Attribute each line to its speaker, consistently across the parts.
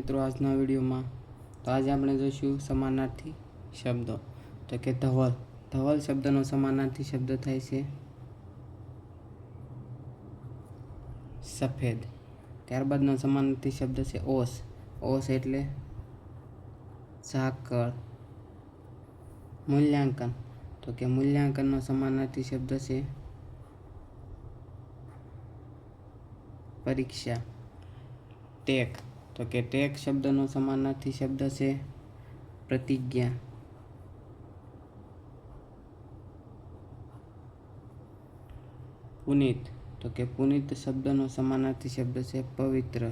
Speaker 1: મિત્રો આજના વિડીયોમાં તો આજે આપણે જોઈશું સમાનાર્થી શબ્દો। તો કે ધવલ, ધવલ શબ્દનો સમાનાર્થી શબ્દ થાય છે સફેદ। ત્યારબાદનો સમાનાર્થી શબ્દ છે ઓસ, ઓસ એટલે ઝાકળ। મૂલ્યાંકન, તો કે મૂલ્યાંકનનો સમાનાર્થી શબ્દ છે પરીક્ષા। ટેક, તો કે ટેક શબ્દનો સમાનાર્થી શબ્દ છે પ્રતિજ્ઞા। પુનિત, તો કે પુનિત શબ્દનો સમાનાર્થી શબ્દ છે પવિત્ર।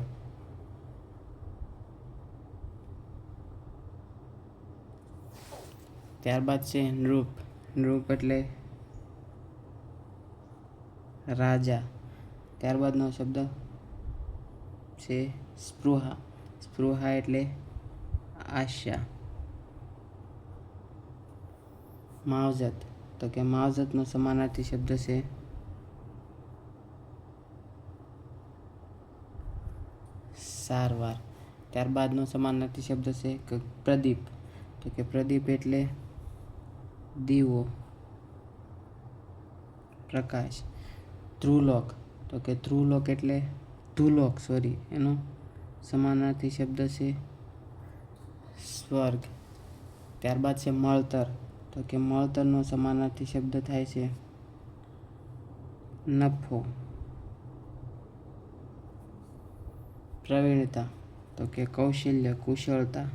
Speaker 1: ત્યારબાદ છે નૃપ, નૃપ એટલે રાજા। ત્યારબાદનો શબ્દ છે સ્પૃહા, સ્પૃહા એટલે આશા। માવજત, તો કે માવજતનો સમાનાર્થી શબ્દ છે સારવાર। ત્યારબાદનો સમાનાર્થી શબ્દ છે પ્રદીપ, તો કે પ્રદીપ એટલે દીવો, પ્રકાશ। ધ્રુલોક, તો કે ધ્રુલોક એટલે ધુલોક એનો સમાનાર્થી શબ્દ છે સ્વર્ગ। ત્યારબાદ છે મળતર, તો કે મળતરનો સમાનાર્થી શબ્દ થાય છે નફો। પ્રવીણતા, તો કે કૌશલ્ય, કુશળતા।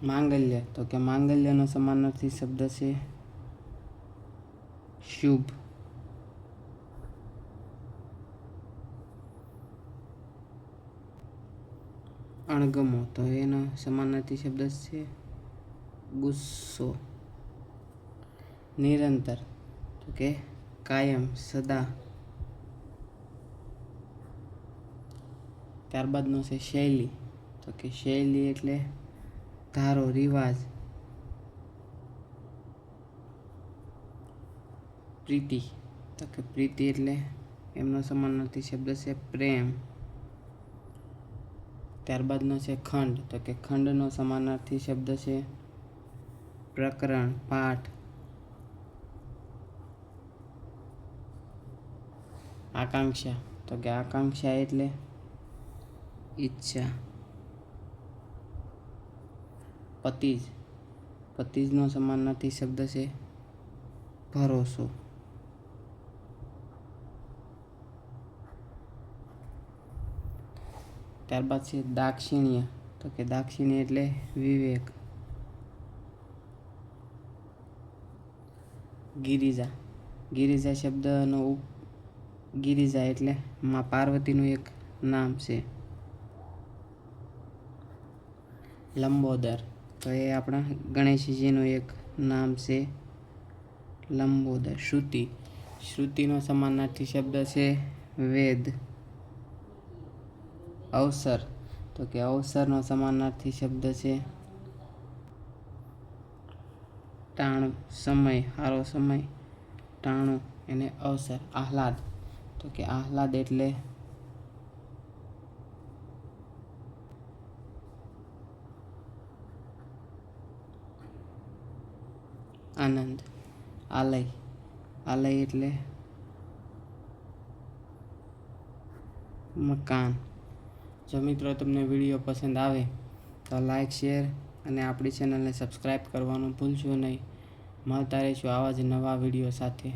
Speaker 1: માંગલ્ય, તો કે માંગલ્યનો સમાનાર્થી શબ્દ છે શુભ। અણગમો, તો એનો સમાનાર્થી શબ્દ છે ગુસ્સો। નિરંતર, તો કે કાયમ, સદા। ત્યારબાદનો છે શૈલી, તો કે શૈલી એટલે ધારો, રિવાજ। પ્રીતિ, તો કે પ્રીતિ એટલે એમનો સમાનાર્થી શબ્દ છે પ્રેમ। ત્યારબાદનો છે ખંડ, તો કે ખંડનો સમાનાર્થી શબ્દ છે પ્રકરણ, પાઠ। આકાંક્ષા, તો કે આકાંક્ષા એટલે ઈચ્છા। પતિજ, પતિજનો સમાનાર્થી શબ્દ છે ભરોસો। ત્યારબાદ છે દાક્ષિણ્ય, તો કે દાક્ષિણ્ય એટલે વિવેક। ગિરિજા, ગિરિજા શબ્દનો ગિરિજા એટલે માં પાર્વતીનું એક નામ છે। લંબોદર, તો એ આપણા ગણેશજીનું એક નામ છે લંબોદર। શ્રુતિ, શ્રુતિનો સમાનાર્થી શબ્દ છે વેદ। અવસર, તો કે અવસરનો સમાનાર્થી શબ્દ છે ટાણું, સમય, સારો સમય, ટાણું એને અવસર। આહલાદ, તો કે આહલાદ એટલે આનંદ। આલય, આલય એટલે મકાન। જો મિત્રો તમને વિડીયો પસંદ આવે તો લાઈક, શેર અને આપણી ચેનલને સબસ્ક્રાઈબ કરવાનું ભૂલશો નહીં। મળતા રહીશું આવા જ નવા વિડીયો સાથે।